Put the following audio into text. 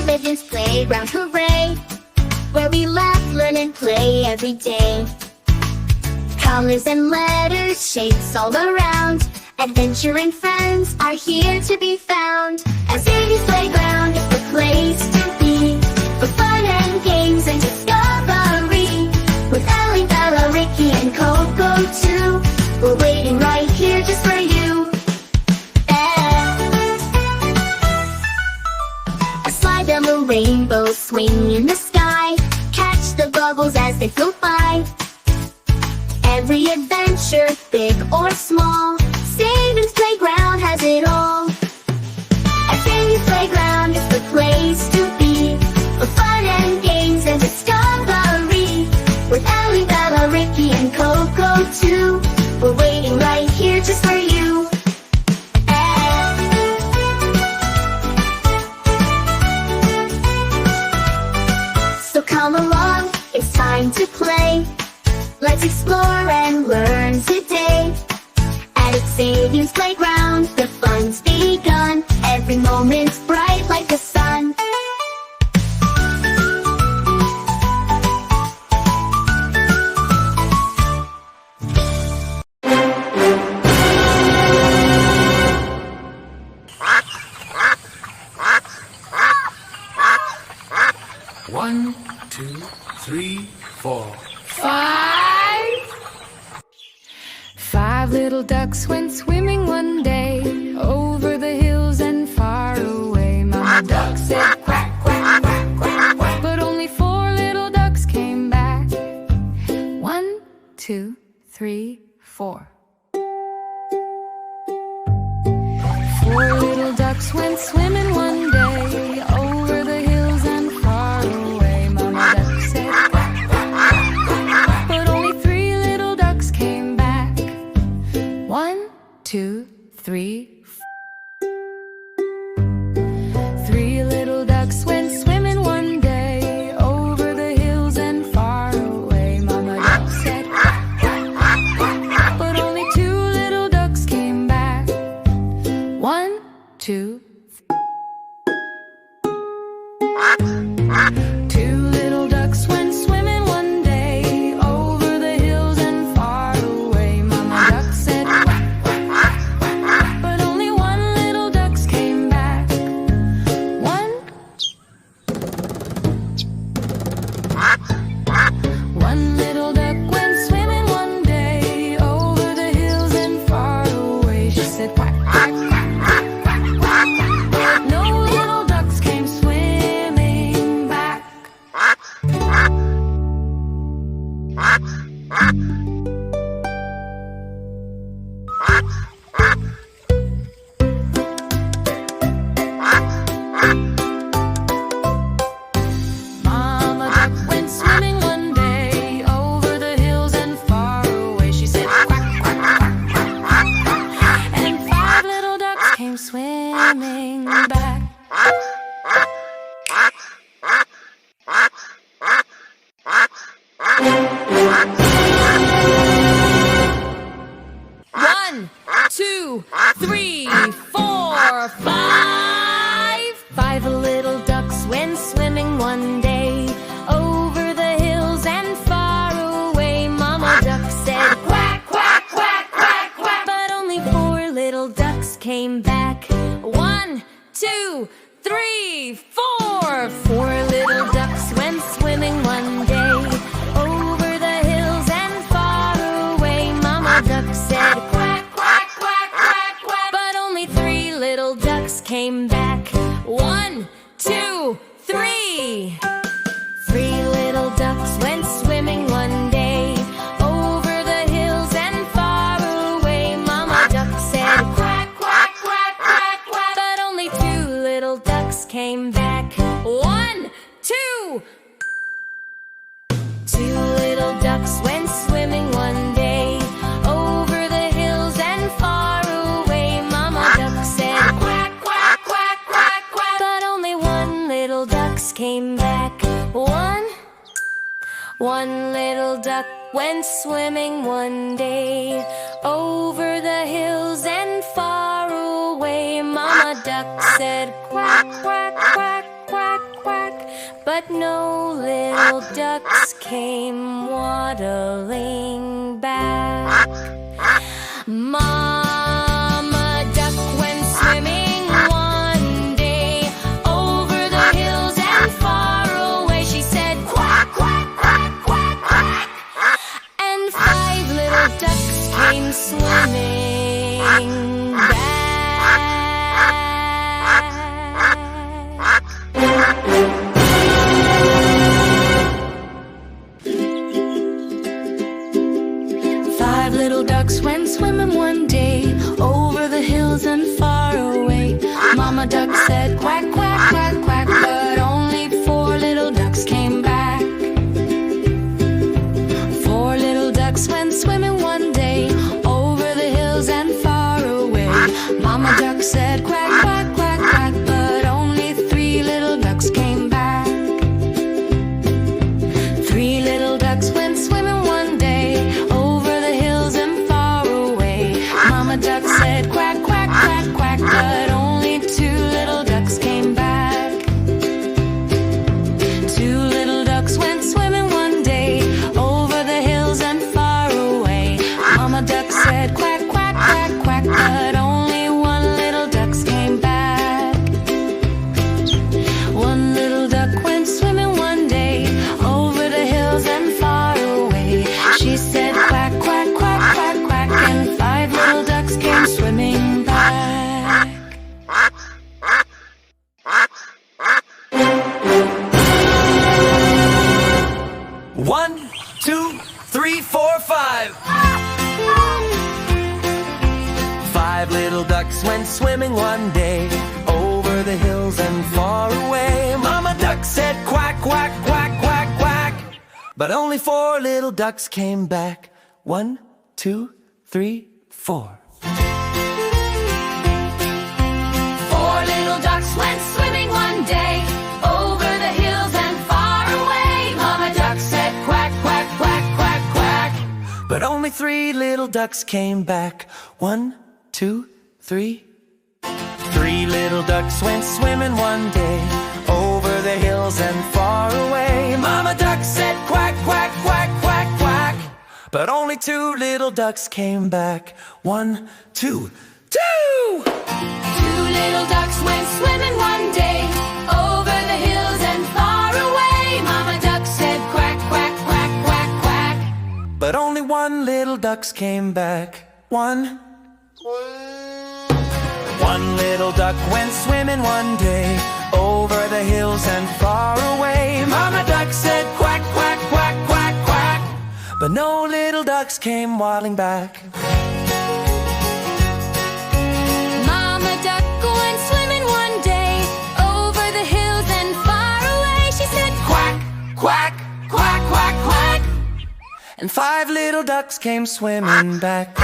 Children's playground, hooray! Where we laugh, learn, and play every day. Colors and letters, shapes all around. Adventure and friends are here to be found. As Baby's Playground is the place to be, for fun and games and discovery. With Ellie, Bella, Ricky, and Coco too. We're waiting right here just for you. A slide down the rainbow, swing in the sky. Catch the bubbles as they float by. Every adventure, big or small, Saban's Playground has it all. At Saban's Playground is the place to be, for fun and games and discovery. With Ellie, Bella, Ricky, and Coco too. We're waiting right here just for you. So come along, it's time to play. Let's explore and learn today. At Xavier's Playground, the fun's begun. Every moment's bright like the sun. One, two, three, four. Five little ducks went swimming one day, over the hills and far away. Mama duck said quack, quack, quack, quack, quack, but only four little ducks came back. One, two, three, four. Four little ducks went swimming one day, over the hills and far away. Mama duck said quack, quack, quack, quack, but only three little ducks came back. One, two, three, four. Three little ducks went swimming one day, over the hills and far away. Mama duck said quack, quack, quack, quack, quack, but only two little ducks came back. One, two, two little ducks went swimming one day, over the hills and far away. Mama duck said quack, quack, quack, quack, quack, but only one little ducks came back. One little duck went swimming one day, over the hills and far away. She said quack, quack, quack, quack, quack, quack, but no little ducks came swimming back. Mama duck went swimming one day, over the hills and far away. She said quack, quack, quack, quack, quack, quack, and five little ducks came swimming back. One, two, three, four, five. Five little ducks went swimming one day, over the hills and far away. Mama duck said quack, quack, quack, quack, quack, but only four little ducks came back. One, two, three, four. Four little ducks went swimming one day, over the hills and far away. Mama duck said quack, quack, quack, quack, quack, but only three little ducks came back. One, two, three. Three little ducks went swimming one day, over the hills and far away. Mama duck said quack, quack, quack, quack, quack, but only two little ducks came back. One, two. Two little ducks went swimming one day, over the hills and far away. Mama duck said quack, quack, quack, quack, quack, but only one little ducks came back. One little duck went swimming one day, over the hills and far away. Mama duck said quack, quack, quack, quack, but no little ducks came waddling back. Mama duck went swimming one day over the hills and far away. She said, quack, quack, quack, quack, quack. And 5 little ducks came swimming back. 5 little ducks went swimming one day over the hills and far away. Mama duck said quack, quack, quack, quack, but only 4 little ducks came back. 4 little ducks went swimming one day over the hills and far away. Mama duck said quack, quack, quack, quack, but only 3 little ducks came back. 3 little ducks went swimming one day over the hills and far away. Mama duck said quack, quack, quack, quack, but only 2 little ducks came back. 2 little ducks went swimming one day over the hills and far away. Mama duck said quack, quack, quack, quack, but only 1 little ducks came back. 1 little duck went swimming one day over the hills and far away. She said quack, quack, quack, quack, quack, and 5 little ducks came swimming back. 1, 2, 3, 4, 5. 5 little ducks went swimming one day over the hills and far away. Mama duck said quack, quack, quack, quack, quack, but only 4 little ducks came back. 1, 2, 3, 4. 4 little ducks went swimming one day over the hills and far away. Mama duck said quack, quack, quack, quack, quack, But only 3 little ducks came back. 1, 2, 3. 3 little ducks went swimming one day over the hills and far away. Mama duck said quack, quack, quack, quack, quack, but only 2 little ducks came back. 1, 2, 2. 2 little ducks went swimming one day over the hills and far away. Mama duck said quack, quack, quack, quack, quack, But only 1 little ducks came back. 1 little duck went swimming one day over the hills and far away. Mama duck said quack, quack, quack, quack, quack, but no little ducks came waddling back. Mama duck went swimming one day over the hills and far away. She said Quack, quack, quack, quack, quack, and 5 little ducks came swimming back.